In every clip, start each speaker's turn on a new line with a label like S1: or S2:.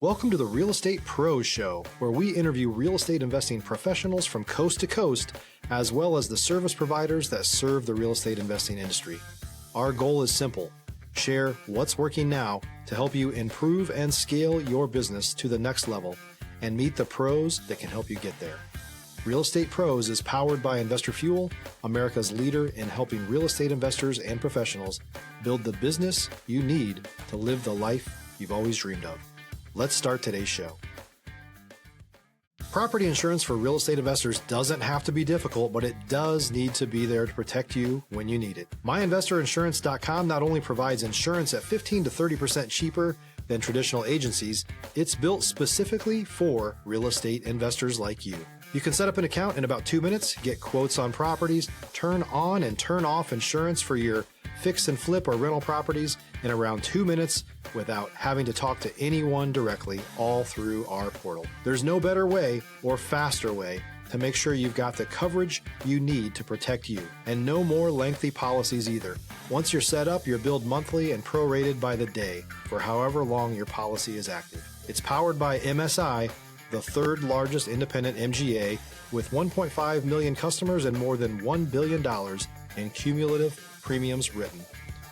S1: Welcome to the Real Estate Pros Show, where we interview real estate investing professionals from coast to coast, as well as the service providers that serve the real estate investing industry. Our goal is simple: share what's working now to help you improve and scale your business to the next level and meet the pros that can help you get there. Real Estate Pros is powered by Investor Fuel, America's leader in helping real estate investors and professionals build the business you need to live the life you've always dreamed of. Let's start today's show. Property insurance for real estate investors doesn't have to be difficult, but it does need to be there to protect you when you need it. MyInvestorInsurance.com not only provides insurance at 15 to 30% cheaper than traditional agencies, it's built specifically for real estate investors like you. You can set up an account in about 2 minutes, get quotes on properties, turn on and turn off insurance for your fix and flip or rental properties in around 2 minutes without having to talk to anyone directly, all through our portal. There's no better way or faster way to make sure you've got the coverage you need to protect you, and no more lengthy policies either. Once you're set up, you're billed monthly and prorated by the day for however long your policy is active. It's powered by MSI, the third largest independent MGA, with 1.5 million customers and more than $1 billion in cumulative premiums written.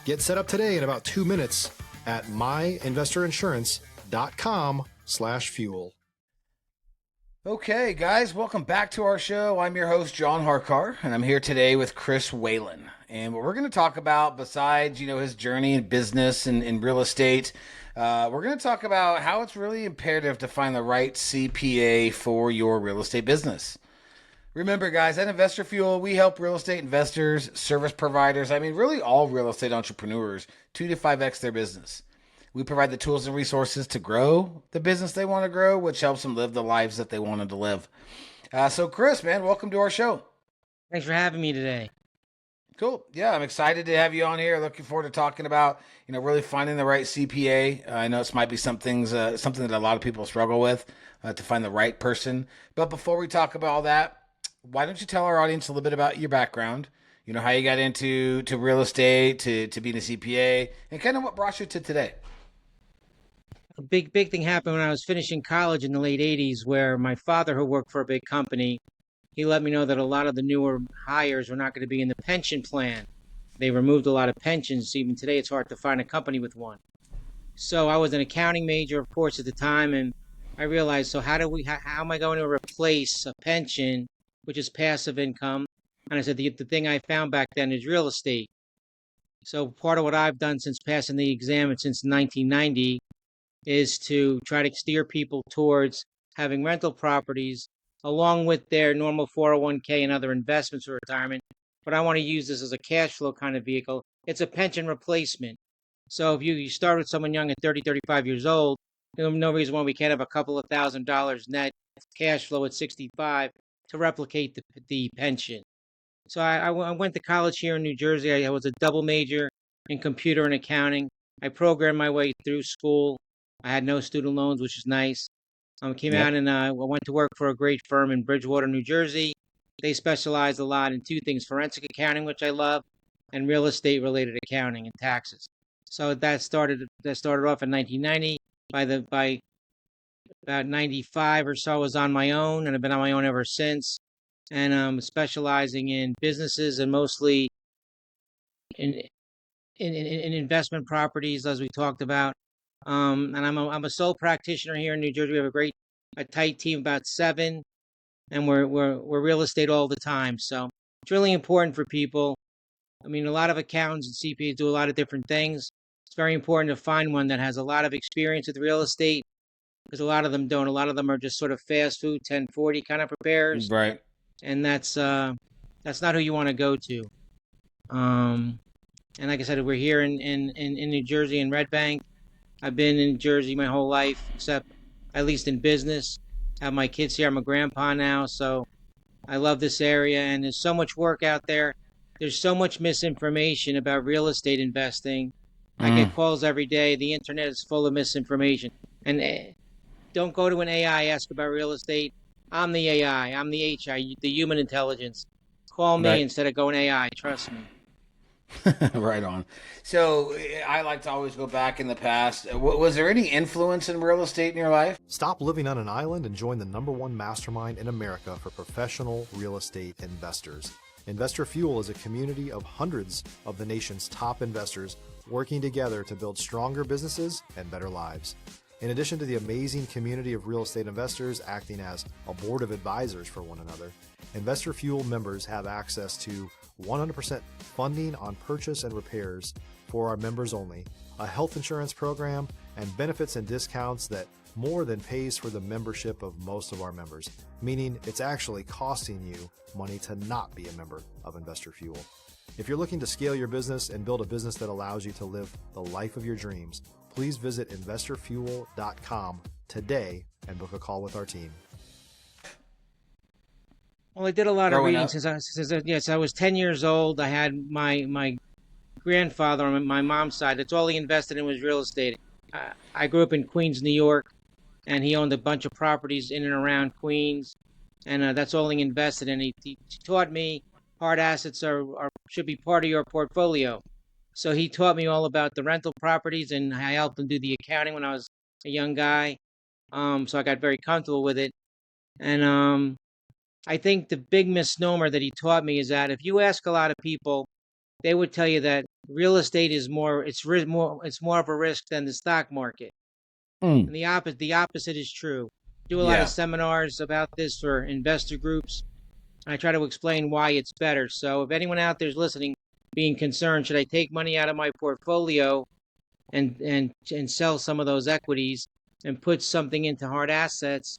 S1: Get set up today in about 2 minutes at myinvestorinsurance.com/fuel.
S2: Okay, guys, welcome back to our show. I'm your host, John Harcar, and I'm here today with Chris Whalen. And what we're going to talk about, besides, his journey in business and in real estate, we're going to talk about how it's really imperative to find the right CPA for your real estate business. Remember, guys, at Investor Fuel, we help real estate investors, service providers, really all real estate entrepreneurs, 2 to 5x their business. We provide the tools and resources to grow the business they want to grow, which helps them live the lives that they wanted to live. So, Chris, man, welcome to our show.
S3: Thanks for having me today.
S2: Cool. Yeah, I'm excited to have you on here. Looking forward to talking about, really finding the right CPA. I know this might be something that a lot of people struggle with, to find the right person. But before we talk about all that, why don't you tell our audience a little bit about your background, how you got into real estate, to being a CPA, and kind of what brought you to today?
S3: A big thing happened when I was finishing college in the late 80s, where my father, who worked for a big company, he let me know that a lot of the newer hires were not going to be in the pension plan. They removed a lot of pensions. Even today, it's hard to find a company with one. So I was an accounting major, of course, at the time, and I realized, so how am I going to replace a pension, which is passive income? And I said, the thing I found back then is real estate. So part of what I've done since passing the exam and since 1990 is to try to steer people towards having rental properties along with their normal 401k and other investments for retirement. But I want to use this as a cash flow kind of vehicle. It's a pension replacement. So if you start with someone young at 30, 35 years old, there's no reason why we can't have a couple of $1,000 net cash flow at 65 to replicate the pension. So I went to college here in New Jersey. I was a double major in computer and accounting. I programmed my way through school. I had no student loans, which is nice. Came out and I went to work for a great firm in Bridgewater, New Jersey. They specialize a lot in two things: forensic accounting, which I love, and real estate related accounting and taxes. So that started off in 1990. By about 95 or so, I was on my own, and I've been on my own ever since. And I'm specializing in businesses and mostly in investment properties, as we talked about. And I'm a sole practitioner here in New Jersey. We have a tight team, about 7, and we're real estate all the time. So it's really important for people. A lot of accountants and CPAs do a lot of different things. It's very important to find one that has a lot of experience with real estate, because a lot of them don't. A lot of them are just sort of fast food 1040 kind of preparers.
S2: Right.
S3: And that's not who you want to go to. And like I said, we're here in New Jersey in Red Bank. I've been in Jersey my whole life, except at least in business. I have my kids here. I'm a grandpa now, so I love this area. And there's so much work out there. There's so much misinformation about real estate investing. I get calls every day. The internet is full of misinformation. And don't go to an AI, ask about real estate. I'm the AI. I'm the HI, the human intelligence. Call me instead of going AI. Trust me.
S2: Right on. So I like to always go back in the past. Was there any influence in real estate in your life?
S1: Stop living on an island and join the #1 mastermind in America for professional real estate investors. Investor Fuel is a community of hundreds of the nation's top investors working together to build stronger businesses and better lives. In addition to the amazing community of real estate investors acting as a board of advisors for one another, Investor Fuel members have access to 100% funding on purchase and repairs for our members only, a health insurance program, and benefits and discounts that more than pays for the membership of most of our members, meaning it's actually costing you money to not be a member of Investor Fuel. If you're looking to scale your business and build a business that allows you to live the life of your dreams, please visit investorfuel.com today and book a call with our team.
S3: Well, I did a lot of
S2: Growing
S3: reading
S2: up.
S3: since I was 10 years old. I had my grandfather on my mom's side. That's all he invested in was real estate. I grew up in Queens, New York, and he owned a bunch of properties in and around Queens, and that's all he invested in. He taught me hard assets should be part of your portfolio. So he taught me all about the rental properties, and I helped him do the accounting when I was a young guy. So I got very comfortable with it. And I think the big misnomer that he taught me is that if you ask a lot of people, they would tell you that real estate is it's more of a risk than the stock market.
S2: Mm.
S3: And the opposite is true. Do a lot of
S2: Yeah.
S3: seminars about this for investor groups. I try to explain why it's better. So if anyone out there is listening, being concerned, should I take money out of my portfolio and sell some of those equities and put something into hard assets?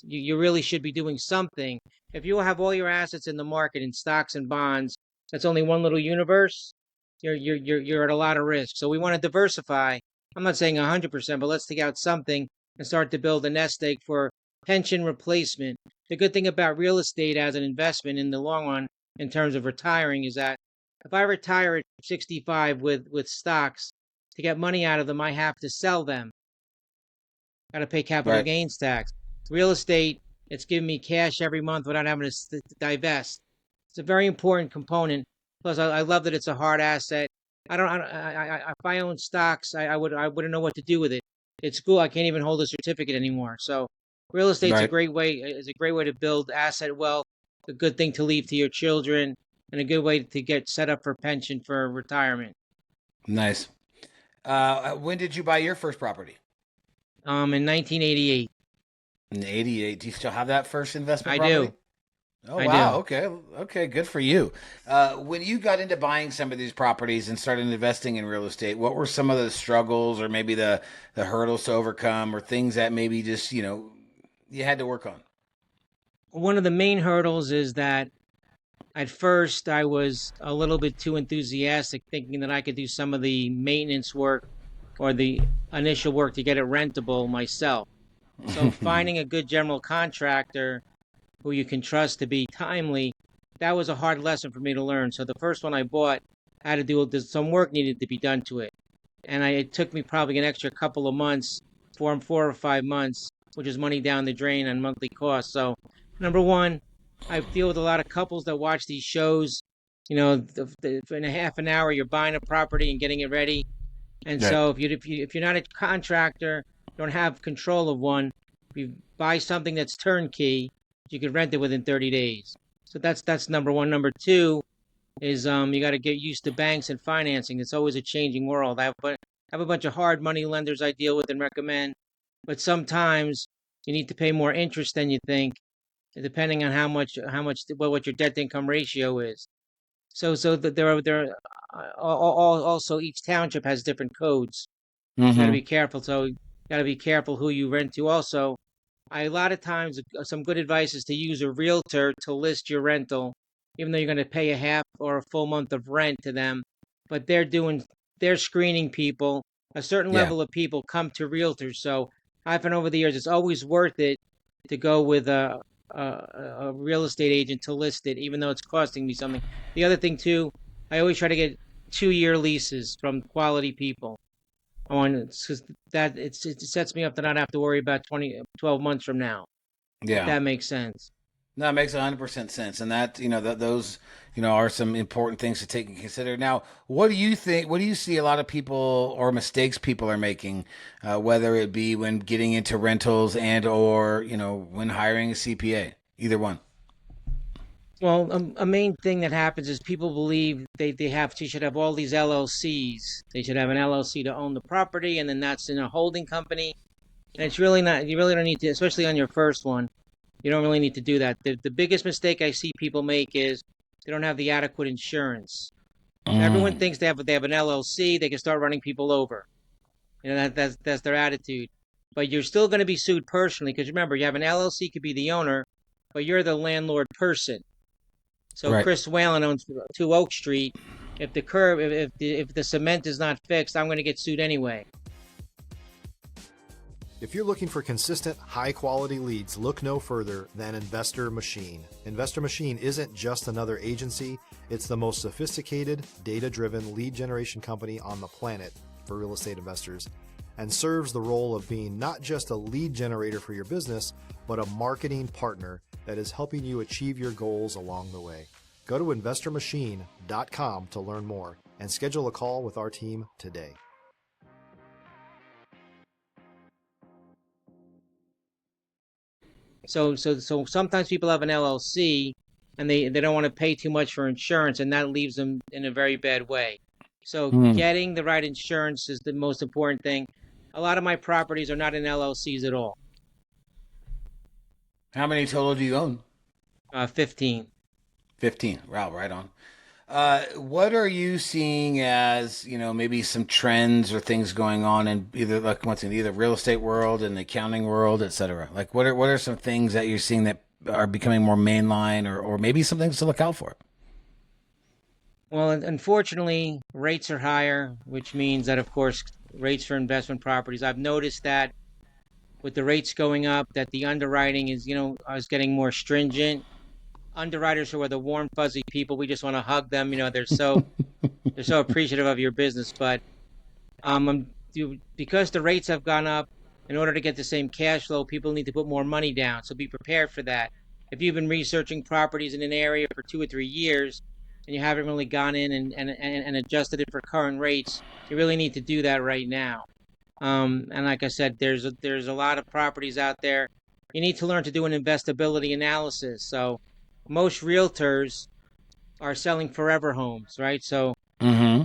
S3: You really should be doing something. If you have all your assets in the market in stocks and bonds, that's only one little universe. You're at a lot of risk. So we want to diversify. I'm not saying 100%, but let's take out something and start to build a nest egg for pension replacement. The good thing about real estate as an investment in the long run, in terms of retiring, is that if I retire at 65 with stocks, to get money out of them, I have to sell them. Got to pay capital
S2: Right.
S3: gains tax. Real estate, it's giving me cash every month without having to divest. It's a very important component. Plus, I love that it's a hard asset. If I own stocks, I wouldn't know what to do with it. It's cool. I can't even hold a certificate anymore. So, real estate's a
S2: Right.
S3: great way. It's a great way to build asset wealth. A good thing to leave to your children, and a good way to get set up for pension for retirement.
S2: Nice. When did you buy your first property?
S3: In 1988,
S2: In '88. Do you still have that first investment
S3: I
S2: property?
S3: do.
S2: Oh
S3: I
S2: wow.
S3: do.
S2: Okay. Okay. Good for you. When you got into buying some of these properties and started investing in real estate, what were some of the struggles, or maybe the hurdles to overcome, or things that maybe just you had to work on?
S3: One of the main hurdles is that at first I was a little bit too enthusiastic, thinking that I could do some of the maintenance work or the initial work to get it rentable myself. So finding a good general contractor who you can trust to be timely, that was a hard lesson for me to learn. So the first one I bought had to do with some work needed to be done to it. And it took me probably an extra couple of months, 4 or 5 months, which is money down the drain on monthly costs. So number one, I deal with a lot of couples that watch these shows. In a half an hour, you're buying a property and getting it ready. And
S2: Right.
S3: so if you're not a contractor, don't have control of one, if you buy something that's turnkey, you could rent it within 30 days. So that's number one. Number two is you got to get used to banks and financing. It's always a changing world. I have a bunch of hard money lenders I deal with and recommend, but sometimes you need to pay more interest than you think, depending on how much what your debt to income ratio is. So that also each township has different codes. So you got to
S2: Mm-hmm.
S3: be careful. So you got to be careful who you rent to. Also, a lot of times some good advice is to use a realtor to list your rental, even though you're going to pay a half or a full month of rent to them. But they're screening people. A certain
S2: Yeah.
S3: level of people come to realtors. So I found over the years it's always worth it to go with a real estate agent to list it, even though it's costing me something. The other thing too, I always try to get 2-year leases from quality people. Because it sets me up to not have to worry about 12 months from now, if
S2: Yeah.
S3: that makes sense.
S2: No, it makes 100% sense, and that that those are some important things to take and consider. Now, what do you think? What do you see a lot of people or mistakes people are making, whether it be when getting into rentals and or when hiring a CPA? Either one.
S3: Well, a main thing that happens is people believe they should have all these LLCs. They should have an LLC to own the property, and then that's in a holding company. And it's really not. You really don't need to, especially on your first one. You don't really need to do that. The biggest mistake I see people make is they don't have the adequate insurance. So everyone
S2: Mm,
S3: thinks they have an LLC, they can start running people over. That's their attitude. But you're still going to be sued personally because remember, you have an LLC could be the owner, but you're the landlord person. So
S2: right.
S3: Chris Whalen owns 2 Oak Street. If the curb, if the cement is not fixed, I'm going to get sued anyway.
S1: If you're looking for consistent, high-quality leads, look no further than Investor Machine. Investor Machine isn't just another agency, it's the most sophisticated, data-driven lead generation company on the planet for real estate investors, and serves the role of being not just a lead generator for your business, but a marketing partner that is helping you achieve your goals along the way. Go to investormachine.com to learn more and schedule a call with our team today.
S3: So sometimes people have an LLC and they don't want to pay too much for insurance, and that leaves them in a very bad way. So
S2: Mm.
S3: getting the right insurance is the most important thing. A lot of my properties are not in LLCs at all.
S2: How many total do you own?
S3: 15.
S2: 15. Wow, right on. What are you seeing as, maybe some trends or things going on in either like what's in either real estate world and the accounting world, et cetera? Like what are some things that you're seeing that are becoming more mainline or maybe some things to look out for?
S3: Well, unfortunately, rates are higher, which means that, of course, rates for investment properties. I've noticed that with the rates going up, that the underwriting is getting more stringent. Underwriters who are the warm, fuzzy people, we just want to hug them. They're so appreciative of your business. But because the rates have gone up, in order to get the same cash flow, people need to put more money down. So be prepared for that. If you've been researching properties in an area for 2 or 3 years and you haven't really gone in and adjusted it for current rates, you really need to do that right now. And like I said, there's a lot of properties out there. You need to learn to do an investability analysis. So most realtors are selling forever homes, right? So,
S2: Mm-hmm.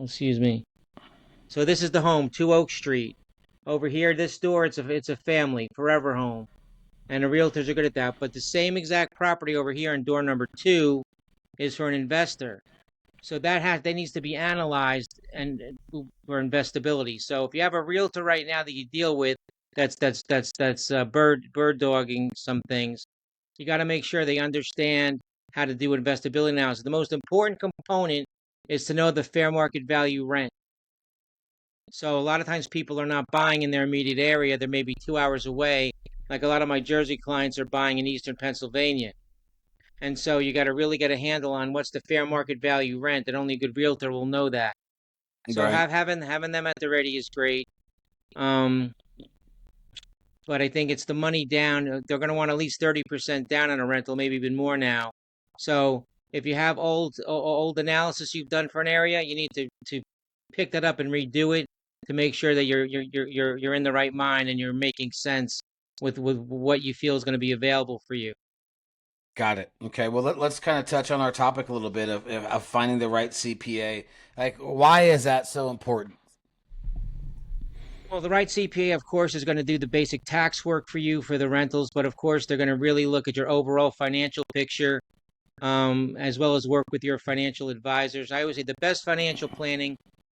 S3: excuse me. So this is the home, 2 Oak Street. Over here, this door, it's a family, forever home. And the realtors are good at that. But the same exact property over here in door number 2 is for an investor. So that needs to be analyzed and for investability. So if you have a realtor right now that you deal with that's bird dogging some things, you got to make sure they understand how to do investability analysis. The most important component is to know the fair market value rent. So a lot of times people are not buying in their immediate area. They're maybe 2 hours away. Like a lot of my Jersey clients are buying in Eastern Pennsylvania. And so you got to really get a handle on what's the fair market value rent, and only a good realtor will know that. So
S2: Right.
S3: having them at the ready is great. Um, but I think it's the money down. They're going to want at least 30% down on a rental, maybe even more now. So if you have old analysis you've done for an area, you need to pick that up and redo it to make sure that you're in the right mind and you're making sense with what you feel is going to be available for you.
S2: Got it. Okay. Well, let's kind of touch on our topic a little bit of finding the right CPA. Like, why is that so important?
S3: Well, the right CPA, of course, is going to do the basic tax work for you for the rentals, but of course, they're going to really look at your overall financial picture, as well as work with your financial advisors. I always say the best financial planning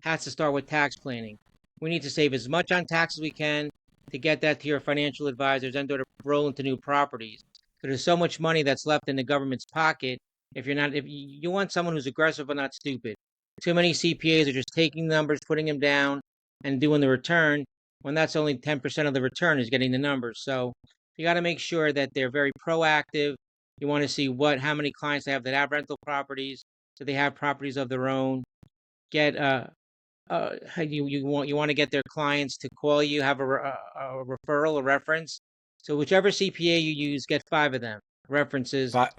S3: has to start with tax planning. We need to save as much on tax as we can to get that to your financial advisors and to roll into new properties. So there's so much money that's left in the government's pocket. If you want someone who's aggressive but not stupid. Too many CPAs are just taking numbers, putting them down, and doing the return when that's only 10% of the return is getting the numbers. So you got to make sure that they're very proactive. You want to see how many clients they have that have rental properties. So they have properties of their own. Get you want to get their clients to call you, have a referral, a reference. So whichever CPA you use, get 5 of them references
S2: Five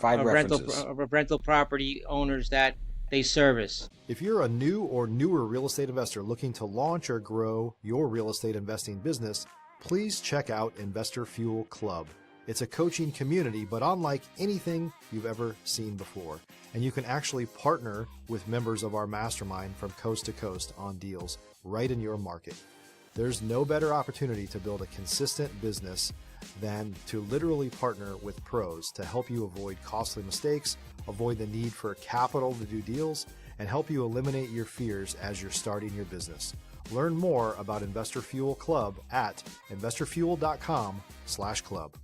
S2: references.
S3: of rental property owners that they service.
S1: If you're a new or newer real estate investor looking to launch or grow your real estate investing business, please check out Investor Fuel Club. It's a coaching community, but unlike anything you've ever seen before. And you can actually partner with members of our mastermind from coast to coast on deals right in your market. There's no better opportunity to build a consistent business than to literally partner with pros to help you avoid costly mistakes, avoid the need for capital to do deals, and help you eliminate your fears as you're starting your business. Learn more about Investor Fuel Club at investorfuel.com/club.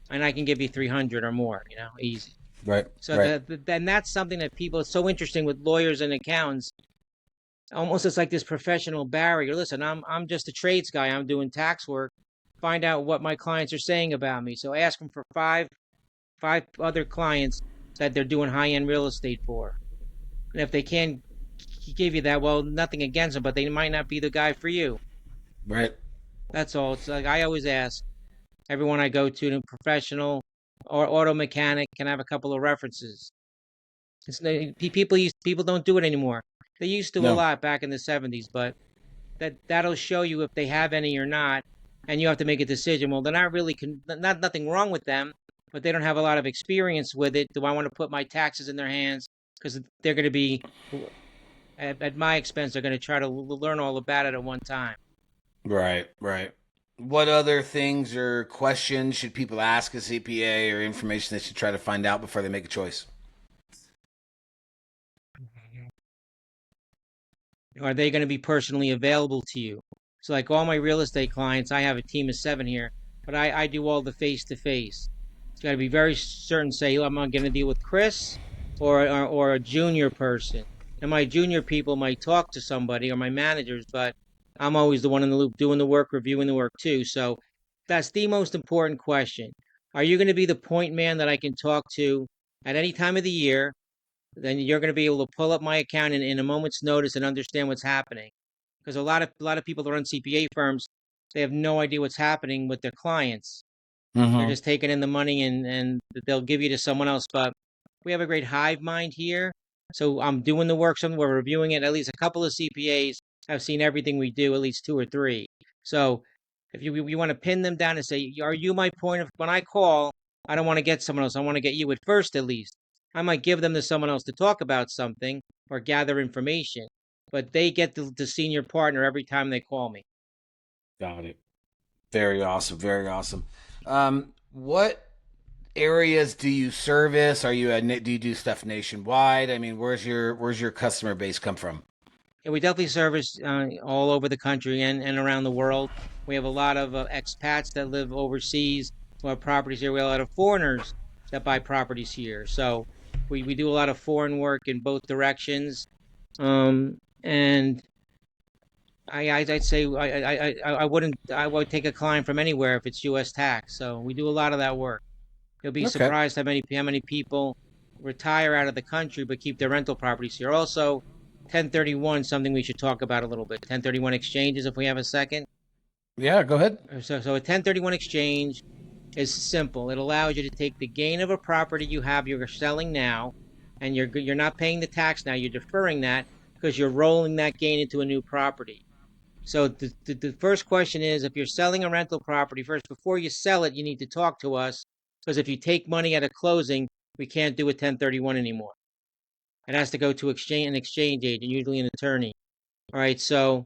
S3: And I can give you 300 or more, easy.
S2: Right.
S3: So
S2: right.
S3: then that's something that people, it's so interesting with lawyers and accountants. Almost it's like this professional barrier. Listen, I'm just a trades guy. I'm doing tax work. Find out what my clients are saying about me. So ask them for five other clients that they're doing high-end real estate for. And if they can't give you that, well, nothing against them, but they might not be the guy for you.
S2: Right.
S3: That's all. It's like I always ask everyone I go to, professional or auto mechanic, can I have a couple of references? People don't do it anymore. They used to a
S2: No.
S3: lot back in the 70s, but that'll show you if they have any or not, and you have to make a decision. Well, they're not really nothing wrong with them, but they don't have a lot of experience with it. Do I want to put my taxes in their hands? Because they're going to be at my expense. They're going to try to learn all about it at one time.
S2: Right. Right. What other things or questions should people ask a CPA, or information they should try to find out before they make a choice?
S3: Are they going to be personally available to you? So like all my real estate clients, I have a team of 7 here, but I do all the face-to-face. It's got to be very certain, say, I'm going to deal with Chris or a junior person. And my junior people might talk to somebody or my managers, but I'm always the one in the loop doing the work, reviewing the work too. So that's the most important question. Are you going to be the point man that I can talk to at any time of the year? Then you're going to be able to pull up my account in a moment's notice and understand what's happening. Because a lot of people that run CPA firms, they have no idea what's happening with their clients. They're just taking in the money and they'll give you to someone else. But we have a great hive mind here. So I'm doing the work, we're reviewing it. At least a couple of CPAs have seen everything we do, at least 2 or 3. So if you want to pin them down and say, are you my point of, when I call, I don't want to get someone else. I want to get you at first at least. I might give them to someone else to talk about something or gather information, but they get the senior partner every time they call me.
S2: Got it. Very awesome. Very awesome. What areas do you service? Do you do stuff nationwide? I mean, where's your customer base come from?
S3: And we definitely service all over the country and around the world. We have a lot of expats that live overseas who have properties here. We have a lot of foreigners that buy properties here. So we do a lot of foreign work in both directions. And I'd say I would take a client from anywhere if it's U.S. tax. So we do a lot of that work. You'll be surprised how many people retire out of the country but keep their rental properties here. Also, 1031, something we should talk about a little bit. 1031 exchanges, if we have a second.
S2: Yeah, go ahead.
S3: So a 1031 exchange is simple. It allows you to take the gain of a property you're selling now, and you're not paying the tax now. You're deferring that because you're rolling that gain into a new property. So the first question is, if you're selling a rental property, first, before you sell it, you need to talk to us, because if you take money at a closing, we can't do a 1031 anymore. It has to go to an exchange agent, usually an attorney. All right, so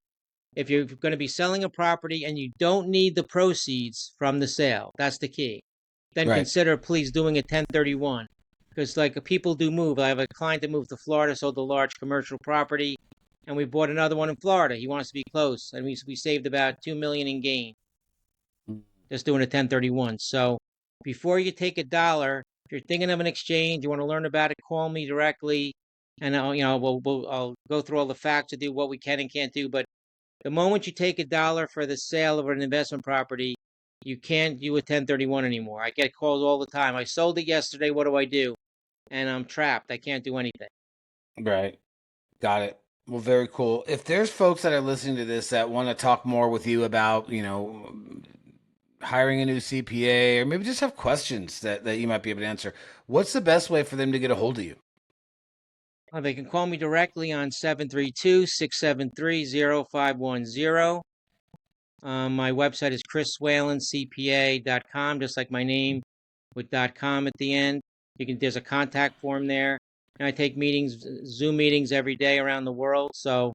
S3: if you're going to be selling a property and you don't need the proceeds from the sale, that's the key. Then consider please doing a 1031, because like people do move. I have a client that moved to Florida, sold a large commercial property, and we bought another one in Florida. He wants to be close, and we saved about $2 million in gain just doing a 1031. So before you take a dollar, if you're thinking of an exchange, you want to learn about it, call me directly, and I'll go through all the facts to do what we can and can't do. But the moment you take a dollar for the sale of an investment property, you can't do a 1031 anymore. I get calls all the time. I sold it yesterday. What do I do? And I'm trapped. I can't do anything.
S2: Right. Got it. Well, very cool. If there's folks that are listening to this that want to talk more with you about, hiring a new CPA, or maybe just have questions that you might be able to answer, what's the best way for them to get a hold of you?
S3: They can call me directly on 732-673-0510. My website is chriswhalencpa.com, just like my name with .com at the end. There's a contact form there. And I take meetings, Zoom meetings every day around the world. So,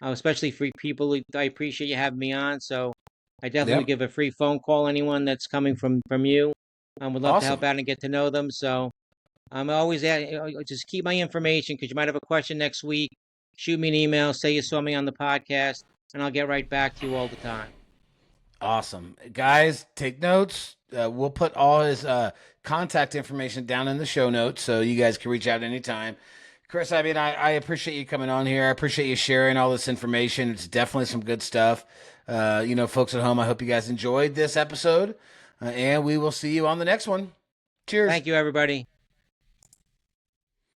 S3: especially for people, I appreciate you having me on. So, I definitely would
S2: Yep.
S3: give a free phone call anyone that's coming from you. I would love to help
S2: Awesome.
S3: out and get to know them. So, I'm always just keep my information because you might have a question next week. Shoot me an email, say you saw me on the podcast, and I'll get right back to you all the time.
S2: Awesome. Guys, take notes. We'll put all his contact information down in the show notes so you guys can reach out anytime. Chris, I mean, I appreciate you coming on here. I appreciate you sharing all this information. It's definitely some good stuff. Folks at home, I hope you guys enjoyed this episode, and we will see you on the next one. Cheers.
S3: Thank you, everybody.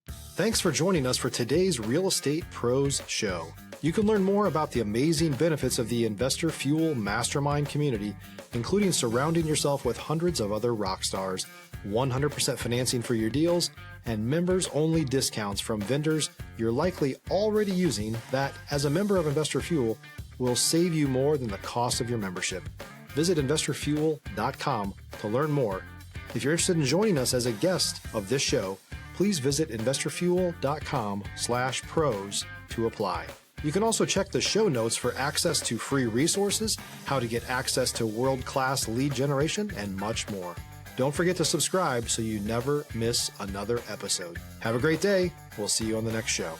S1: Thanks for joining us for today's Real Estate Pros Show. You can learn more about the amazing benefits of the Investor Fuel Mastermind community, including surrounding yourself with hundreds of other rock stars, 100% financing for your deals, and members-only discounts from vendors you're likely already using that, as a member of Investor Fuel, will save you more than the cost of your membership. Visit investorfuel.com to learn more. If you're interested in joining us as a guest of this show, please visit investorfuel.com/pros to apply. You can also check the show notes for access to free resources, how to get access to world-class lead generation, and much more. Don't forget to subscribe so you never miss another episode. Have a great day. We'll see you on the next show.